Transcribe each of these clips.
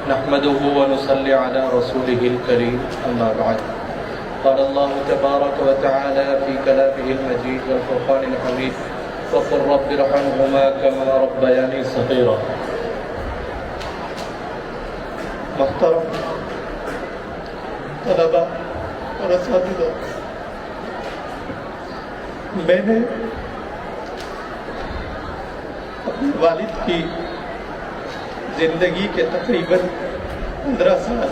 نحمده ونصلي على رسوله الكريم أما بعد قال الله تبارك وتعالى في كلامه المجيد والفرقان الحميد وقل رب ارحمهما كما ربياني صغيرا. محترم طلباء اور اساتذہ، میں نے اپنے والد کی زندگی کے تقریباً 15 سال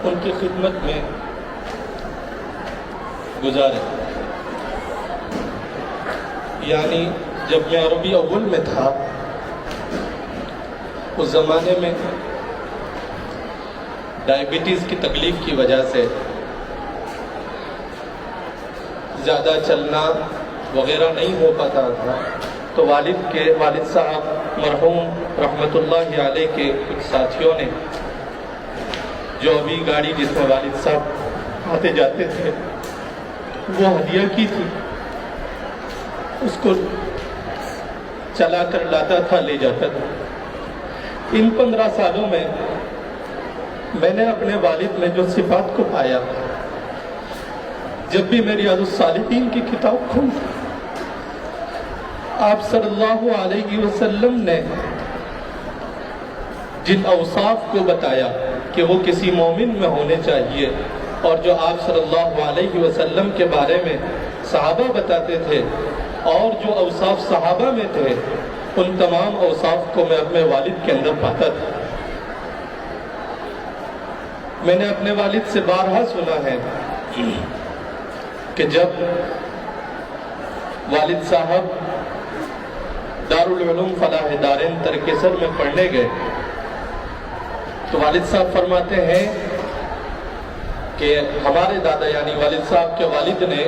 ان کی خدمت میں گزارے. یعنی جب میں عربی اول میں تھا اس زمانے میں ڈائبٹیز کی تکلیف کی وجہ سے زیادہ چلنا وغیرہ نہیں ہو پاتا تھا، تو والد صاحب مرحوم رحمۃ اللہ علیہ کے کچھ ساتھیوں نے جو ابھی گاڑی جس میں والد صاحب آتے جاتے تھے وہ ہدیہ کی تھی، اس کو چلا کر لاتا تھا، لے جاتا تھا. ان 15 سالوں میں نے اپنے والد میں جو صفات کو پایا، جب بھی میں ریاض الصالحین کی کتاب کھولتا آپ صلی اللہ علیہ وسلم نے جن اوصاف کو بتایا کہ وہ کسی مومن میں ہونے چاہیے، اور جو آپ صلی اللہ علیہ وسلم کے بارے میں صحابہ بتاتے تھے اور جو اوصاف صحابہ میں تھے، ان تمام اوصاف کو میں اپنے والد کے اندر پاتا تھا. میں نے اپنے والد سے بارہا سنا ہے کہ جب والد صاحب دارالعلوم فلاح دارین ترکیسر میں پڑھنے گئے تو والد صاحب فرماتے ہیں کہ ہمارے دادا یعنی والد صاحب کے والد نے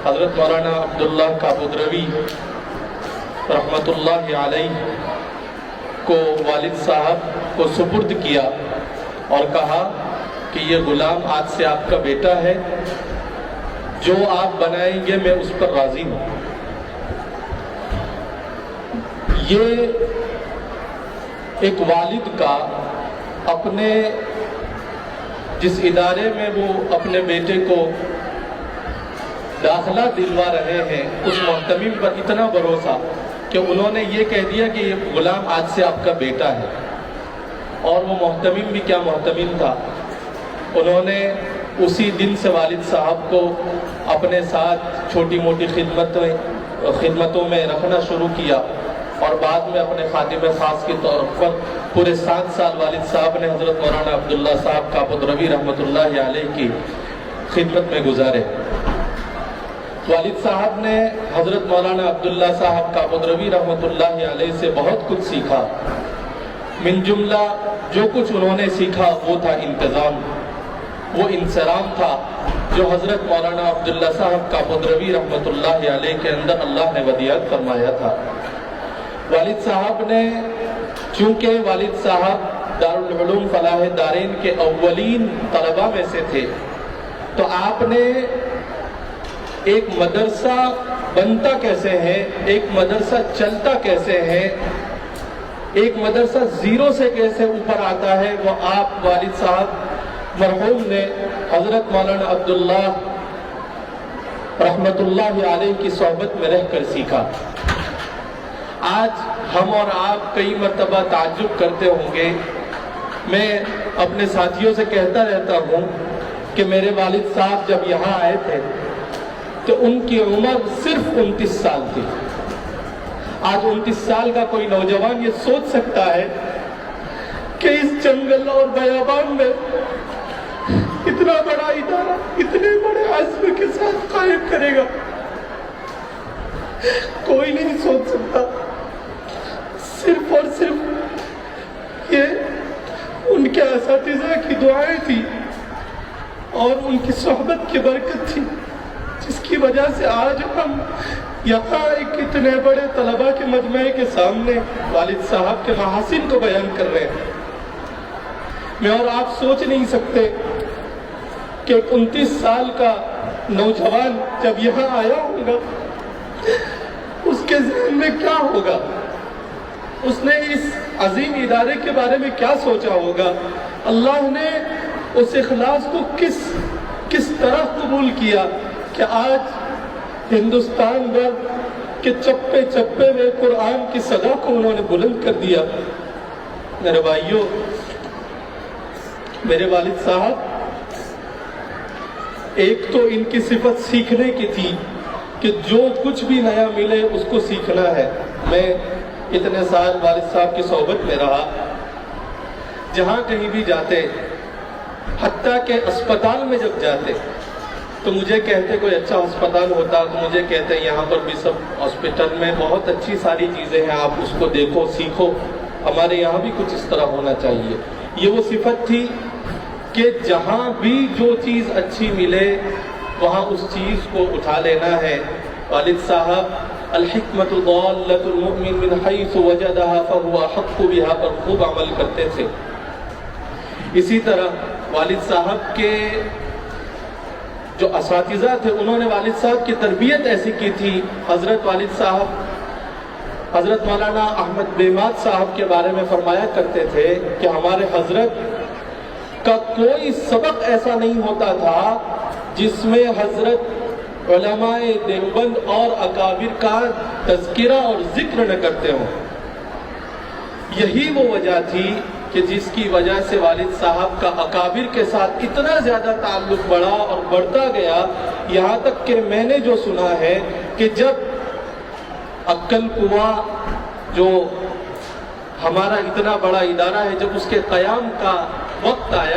حضرت مولانا عبداللہ کابودروی رحمۃ اللہ علیہ کو والد صاحب کو سپرد کیا اور کہا کہ یہ غلام آج سے آپ کا بیٹا ہے، جو آپ بنائیں گے میں اس پر راضی ہوں. یہ ایک والد کا اپنے جس ادارے میں وہ اپنے بیٹے کو داخلہ دلوا رہے ہیں اس محتمم پر اتنا بھروسہ کہ انہوں نے یہ کہہ دیا کہ یہ غلام آج سے آپ کا بیٹا ہے. اور وہ محتمم بھی کیا محتمم تھا، انہوں نے اسی دن سے والد صاحب کو اپنے ساتھ چھوٹی موٹی خدمتوں میں رکھنا شروع کیا، اور بعد میں اپنے خادم خاص کے طور پر پورے 7 سال والد صاحب نے حضرت مولانا عبداللہ صاحب کابودروی رحمۃ اللہ علیہ کی خدمت میں گزارے. والد صاحب نے حضرت مولانا عبداللہ صاحب کابودروی رحمۃ اللہ علیہ سے بہت کچھ سیکھا. من جملہ جو کچھ انہوں نے سیکھا وہ تھا انتظام، وہ انصرام تھا جو حضرت مولانا عبداللہ صاحب کابودروی رحمۃ اللہ علیہ کے اندر اللہ نے ودیعت فرمایا تھا. والد صاحب نے چونکہ والد صاحب دارالعلوم فلاح دارین کے اولین طلباء میں سے تھے، تو آپ نے ایک مدرسہ بنتا کیسے ہے، ایک مدرسہ چلتا کیسے ہے، ایک مدرسہ زیرو سے کیسے اوپر آتا ہے، وہ آپ والد صاحب مرحوم نے حضرت مولانا عبداللہ رحمۃ اللہ علیہ کی صحبت میں رہ کر سیکھا. آج ہم اور آپ کئی مرتبہ تعجب کرتے ہوں گے. میں اپنے ساتھیوں سے کہتا رہتا ہوں کہ میرے والد صاحب جب یہاں آئے تھے تو ان کی عمر صرف 29 سال تھی. آج 29 سال کا کوئی نوجوان یہ سوچ سکتا ہے کہ اس جنگل اور بیابان میں اتنا بڑا ادارہ اتنے بڑے عزم کے ساتھ قائم کرے گا؟ کوئی نہیں سوچ سکتا. صرف اور صرف یہ ان کے اساتذہ کی دعائیں تھی اور ان کی صحبت کی برکت تھی، جس کی وجہ سے آج ہم یہاں ایک اتنے بڑے طلباء کے مجمع کے سامنے والد صاحب کے محاسن کو بیان کر رہے ہیں. میں اور آپ سوچ نہیں سکتے کہ 29 سال کا نوجوان جب یہاں آیا ہوگا اس کے ذہن میں کیا ہوگا. اس نے اس عظیم ادارے کے بارے میں کیا سوچا ہوگا؟ اللہ نے اس اخلاص کو کس طرح قبول کیا کہ آج ہندوستان بھر کے چپے چپے میں قرآن کی صدا کو انہوں نے بلند کر دیا۔ میرے بھائیوں، میرے والد صاحب، ایک تو ان کی صفت سیکھنے کی تھی کہ جو کچھ بھی نیا ملے اس کو سیکھنا ہے۔ میں اتنے سال والد صاحب کی صحبت میں رہا، جہاں کہیں بھی جاتے، حتیٰ کہ اسپتال میں جب جاتے تو مجھے کہتے، کوئی اچھا اسپتال ہوتا تو مجھے کہتے یہاں پر بھی سب ہاسپٹل میں بہت اچھی ساری چیزیں ہیں، آپ اس کو دیکھو، سیکھو، ہمارے یہاں بھی کچھ اس طرح ہونا چاہیے۔ یہ وہ صفت تھی کہ جہاں بھی جو چیز اچھی ملے وہاں اس چیز کو اٹھا لینا ہے۔ والد صاحب الحکمت ضالۃ المؤمن من حیث وجدها فهو احق بها پر خوب عمل کرتے تھے۔ اسی طرح والد صاحب کے جو اساتذہ تھے، انہوں نے والد صاحب کی تربیت ایسی کی تھی۔ حضرت والد صاحب حضرت مولانا احمد بیماد صاحب کے بارے میں فرمایا کرتے تھے کہ ہمارے حضرت کا کوئی سبق ایسا نہیں ہوتا تھا جس میں حضرت علماء دیوبند اور اکابر کا تذکرہ اور ذکر نہ کرتے ہوں۔ یہی وہ وجہ تھی کہ جس کی وجہ سے والد صاحب کا اکابر کے ساتھ اتنا زیادہ تعلق بڑھا اور بڑھتا گیا، یہاں تک کہ میں نے جو سنا ہے کہ جب عقل کنواں جو ہمارا اتنا بڑا ادارہ ہے، جب اس کے قیام کا وقت آیا